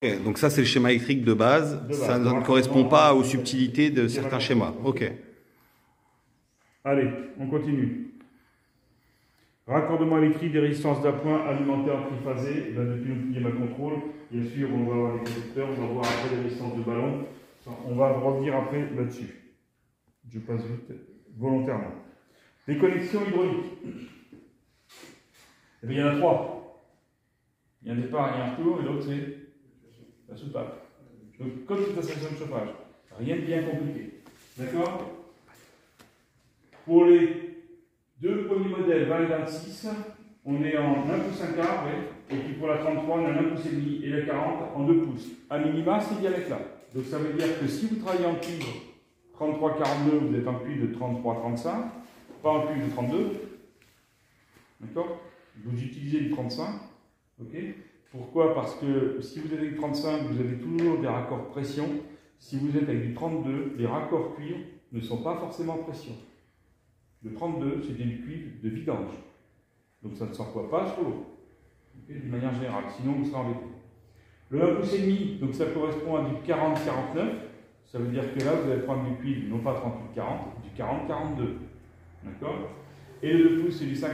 Ok, donc ça c'est le schéma électrique de base, ça ne correspond pas aux subtilités de certains schémas. Ok. Allez, on continue. Raccordement électrique des résistances d'appoint alimentées en triphasé. Depuis le pilier ma contrôle, bien sûr, on va avoir les conducteurs, on va voir après les résistances de ballon. On va revenir après là-dessus. Je passe vite, volontairement. Les connexions hydrauliques. Eh bien, il y en a trois. Il y a un départ, il y a un retour, et l'autre c'est la soupape. Donc, comme toute la station de chauffage. Rien de bien compliqué. D'accord? Pour les deux premiers modèles, 20 et 26, on est en 1 pouce 1 quart, ouais. Et puis pour la 33, on a 1 pouce et demi et la 40 en 2 pouces. À minima, ces dialectes-là. Donc ça veut dire que si vous travaillez en cuivre 33-42, vous êtes en cuivre de 33-35, pas en cuivre de 32. D'accord? Vous utilisez du 35. Ok? Pourquoi? Parce que si vous avez du 35, vous avez toujours des raccords pression. Si vous êtes avec du 32, les raccords cuivre ne sont pas forcément pression. Le 32, c'était du cuivre de vidange. Donc ça ne s'emploie pas sur l'eau, okay, d'une manière générale, sinon vous serez embêté. Le 1 pouce et demi, donc ça correspond à du 40-49. Ça veut dire que là, vous allez prendre du cuivre, non pas 38-40, du 40-42. D'accord? Et le 2 pouces, c'est du 50-60.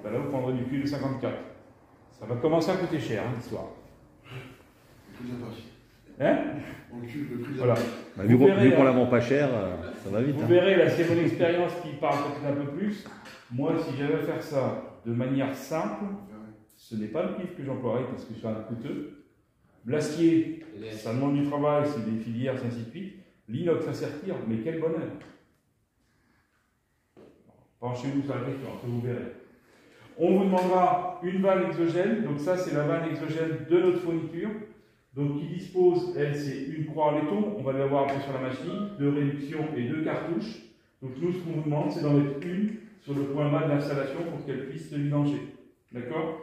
Ben là, vous prendrez du cuivre de 54. Ça va commencer à coûter cher, hein, l'histoire. Hein? Voilà. Bah, vu qu'on la vend pas cher, ça va vite. Vous verrez, là, c'est mon expérience qui parle peut-être un peu plus. Moi, si j'avais à faire ça de manière simple, ce n'est pas le cuivre que j'emploierais parce que c'est un coûteux. L'acier, ça demande du travail, c'est des filières, ainsi de suite. L'inox, ça s'attire, mais quel bonheur! Penchez-vous sur la question, après vous verrez. On vous demandera une vanne exogène, donc ça, c'est la vanne exogène de notre fourniture. Donc, qui dispose, elle, c'est une croix en laiton, on va l'avoir après sur la machine, de réduction et 2 cartouches. Donc, nous, ce qu'on vous demande, c'est d'en mettre une sur le point bas de l'installation pour qu'elle puisse se vidanger. D'accord?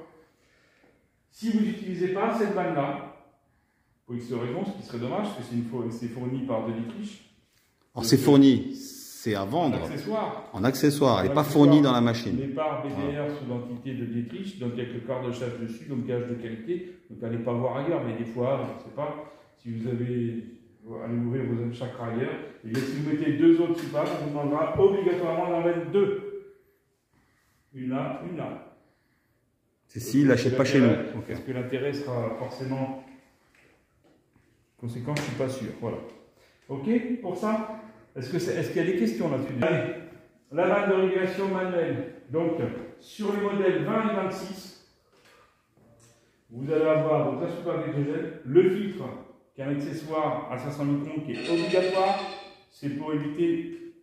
Si vous n'utilisez pas cette vanne-là, pour X raisons, ce qui serait dommage, parce que c'est fourni par Delitriche. Alors, c'est fourni, c'est à vendre. En accessoire, elle n'est pas fournie dans la machine. Les parts BDR sous l'entité de Dietrich, donc avec le corps de chasse dessus, donc gage de qualité. Donc allez pas voir ailleurs, mais des fois, je ne sais pas, si vous avez, allez ouvrir vos chakras ailleurs, et bien si vous mettez 2 autres soupapes, on vous demandera obligatoirement d'en mettre 2. Une là, une là. C'est s'il n'achète pas chez nous. Parce que l'intérêt sera forcément conséquent, je ne suis pas sûr. Voilà. Ok pour ça? Est-ce qu'il y a des questions là-dessus? Allez, la vanne de régulation manuelle. Donc, sur les modèles 20 et 26, vous allez avoir donc la soupape exogène, le filtre, qui est un accessoire à 500 microns qui est obligatoire. C'est pour éviter.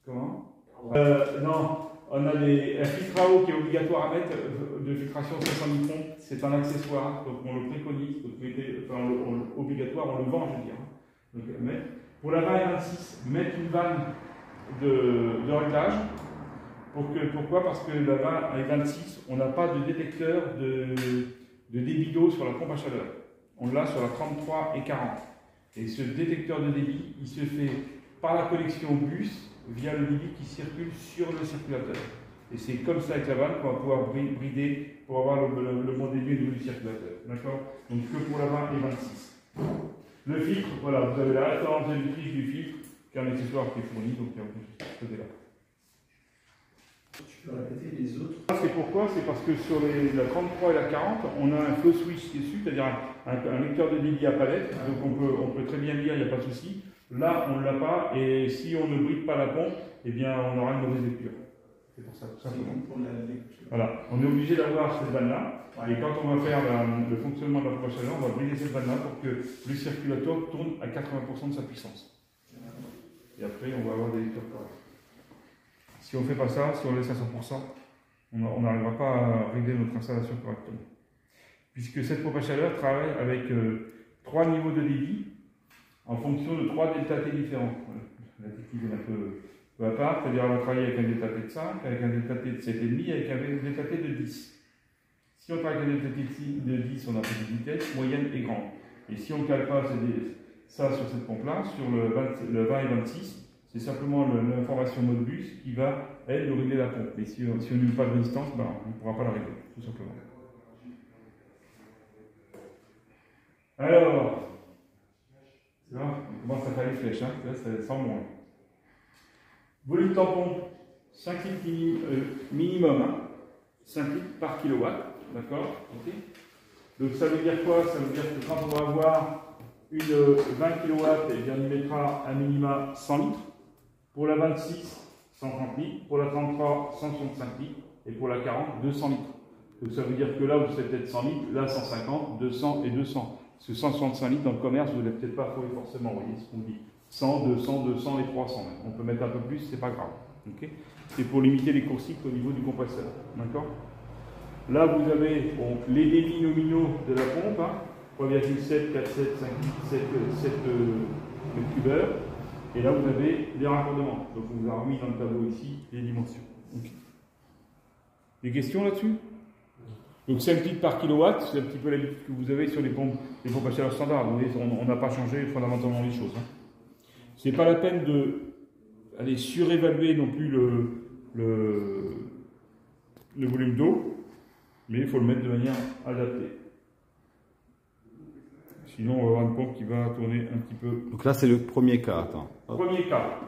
Comment? Non, on a un filtre à eau qui est obligatoire à mettre, de filtration 500 microns. C'est un accessoire, donc on le préconise. Donc, obligatoire, on le vend, je veux dire. Donc, pour la 20 et 26, mettre une vanne de réglage. Pourquoi? Parce que la 20 et 26, on n'a pas de détecteur de débit d'eau sur la pompe à chaleur. On l'a sur la 33 et 40. Et ce détecteur de débit, il se fait par la connexion bus via le débit qui circule sur le circulateur. Et c'est comme ça avec la vanne qu'on va pouvoir brider pour avoir le bon débit au niveau du circulateur. D'accord? Donc que pour la 20 et 26. Le filtre, voilà, vous avez la référence de l'utile du filtre, qui est un accessoire qui est fourni, donc il y a aucun souci de ce côté-là. Tu peux répéter les autres? C'est pourquoi? C'est parce que sur la 33 et la 40, on a un flow switch dessus, c'est-à-dire un lecteur de débit à palette, donc on peut très bien lire, il n'y a pas de souci. Là, on ne l'a pas, et si on ne bride pas la pompe, eh bien, on aura une mauvaise lecture. C'est pour ça, tout simplement. Voilà, on est obligé d'avoir cette vanne-là. Et quand on va faire le fonctionnement de la pompe à chaleur, on va brider cette vanne-là pour que le circulateur tourne à 80% de sa puissance. Et après, on va avoir des lecteurs corrects. Si on ne fait pas ça, si on laisse à 100%, on n'arrivera pas à régler notre installation correctement. Puisque cette pompe à chaleur travaille avec 3 niveaux de débit en fonction de 3 delta T différents. Voilà. La technique est un peu à part, c'est-à-dire on va travailler avec un delta T de 5, avec un delta T de 7,5 et avec un delta T de 10. Si on travaille avec un delta T de 10, on a petite vitesse, moyenne et grande. Et si on ne cale pas ça sur cette pompe-là, sur le 20 et 26, c'est simplement l'information Modbus qui va, elle, nous régler la pompe. Mais si on n'a pas de résistance, ben, on ne pourra pas la régler, tout simplement. Alors, c'est là, on commence à faire les flèches, hein. Là, ça sent bon. Volume tampon, 5 litres minimum, hein. 5 litres par kilowatt, d'accord, okay. Donc ça veut dire quoi? Ça veut dire que quand on va avoir une 20 kW, eh bien, on y mettra un minima 100 litres. Pour la 26, 130 litres. Pour la 33, 165 litres. Et pour la 40, 200 litres. Donc ça veut dire que là, vous faites peut-être 100 litres, là 150, 200 et 200. Parce que 165 litres dans le commerce, vous ne l'avez peut-être pas trouvé forcément, vous voyez ce qu'on dit. 100, 200, 200 et 300. On peut mettre un peu plus, c'est pas grave. Okay, c'est pour limiter les cours cycles au niveau du compresseur. D'accord. Là, vous avez bon, les débits nominaux de la pompe, hein, 3,7, 4, 7, 5, 7 mètres cubes heure. Et là, vous avez les raccordements. Donc, on vous a remis dans le tableau ici les dimensions. Okay. Des questions là-dessus? Donc, 5 litres par kilowatt, c'est un petit peu l'habitude que vous avez sur les pompes à chaleur standard. Vous voyez, on n'a pas changé fondamentalement les choses. Hein. Ce n'est pas la peine d'aller surévaluer non plus le volume d'eau, mais il faut le mettre de manière adaptée. Sinon, on va avoir une pompe qui va tourner un petit peu. Donc là, c'est le premier cas. Attends. Premier cas.